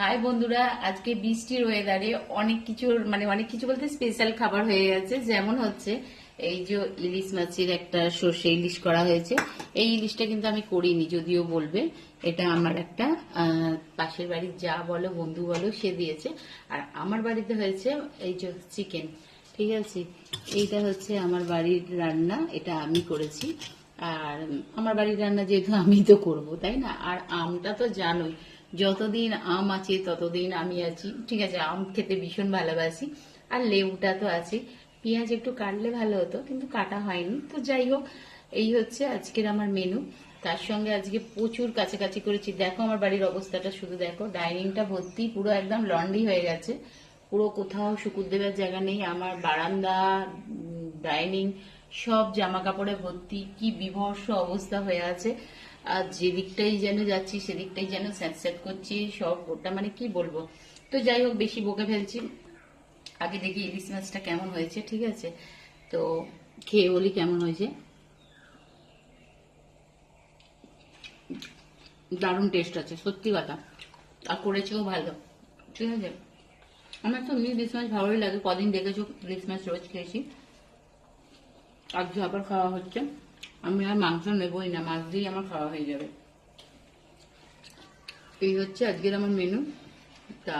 High বন্ধুরা, আজকে বৃষ্টির ওয়েদারে অনেক কিছু বলতে স্পেশাল খাবার হয়ে গেছে। যেমন হচ্ছে এই যে ইলিশ মাছের একটা সর্ষে ইলিশ করা হয়েছে। এই ইলিশটা কিন্তু আমি করিনি, যদিও বলবে এটা আমার একটা পাশের বাড়ির যা বলো বন্ধু বলো সে দিয়েছে। আর আমার বাড়িতে হয়েছে এই যে চিকেন। ঠিক আছে, এইটা হচ্ছে আমার বাড়ির রান্না, এটা আমি করেছি। আর আমার বাড়ির রান্না যেহেতু আমি তো করব, তাই না? আর আমটা তো জানোই, যতদিন আম আছে ততদিন আমি আছি। ঠিক আছে, আম খেতে ভীষণ ভালোবাসি। আর লেবুটা তো আছে। পেঁয়াজ একটু কাটলে ভালো হতো, কিন্তু কাটা হয়নি। তো যাই হোক, এই হচ্ছে আজকের আমার মেনু। তার সঙ্গে আজকে প্রচুর কাছাকাছি করেছি। দেখো আমার বাড়ির অবস্থাটা, শুধু দেখো, ডাইনিংটা ভর্তি, পুরো একদম লন্ড্রি হয়ে গেছে। পুরো কোথাও শুকুর দেওয়ার জায়গা নেই। আমার বারান্দা, ডাইনিং সব জামা কাপড়ে ভর্তি, কি বিভৎস অবস্থা হয়ে আছে। আর যেদিকটাই যেন যাচ্ছি সেদিকটাই যেন স্যাঁত স্যাঁত করছি, সব গোটা, মানে কি বলবো। তো যাই হোক, বেশি বকে ফেলছি। আগে দেখি ইলিশ মাছটা কেমন হয়েছে। ঠিক আছে, তো খেয়ে বলি কেমন হয়েছে। দারুণ টেস্ট আছে, সত্যি কথা। আর করেছেও ভালো। ঠিক আছে, আমার তো এমনি ইলিশ মাছ ভালোই লাগে। কদিন দেখেছো ইলিশ মাছ রোজ খেয়েছি, আজ আবার খাওয়া হচ্ছে। আমি আর মাংস নেবই না, মাছ দিয়েই আমার খাওয়া হয়ে যাবে। এই হচ্ছে আজকের আমার মেনু। তা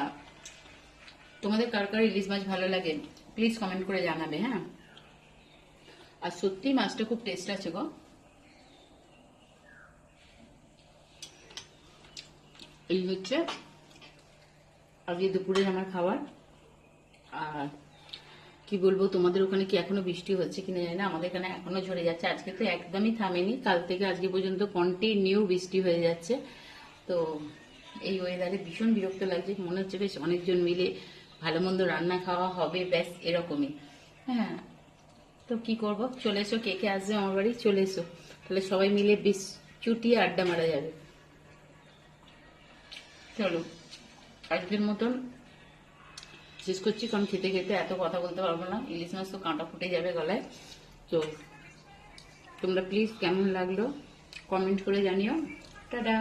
তোমাদের কার কার ইলিশ মাছ ভালো লাগে প্লিজ কমেন্ট করে জানাবে, হ্যাঁ। আর সত্যি মাছটা খুব টেস্ট আছে গো। এই হচ্ছে আজকে দুপুরের আমার খাবার। আর কি বলবো, তোমাদের ওখানে কি এখনো বৃষ্টি হচ্ছে কিনা জানি না, আমাদের এখানে এখনো ঝরে যাচ্ছে। আজকে তো একদমই থামেনি, কাল থেকে আজকে পর্যন্ত কন্টিনিউ বৃষ্টি হয়ে যাচ্ছে। তো এই ওয়েদারে ভীষণ বিরক্ত লাগছে। মনে হচ্ছে বেশ অনেকজন মিলে ভালো মন্দ রান্না খাওয়া হবে, ব্যাস এরকমই। হ্যাঁ, তো কি করব, চলে এসো, কে কে আসবে আমার বাড়ি, চলে এসো। তাহলে সবাই মিলে বেশ চুটিয়ে আড্ডা মারা যাবে। চলো, আজকের মতন শেষ করছি, কারণ খেতে খেতে এত কথা বলতে পারবো না। ইলিশ মাছ তো কাঁটা ফুটে যাবে গলায়। তো তোমরা প্লিজ কেমন লাগলো কমেন্ট করে জানিও। টাটা।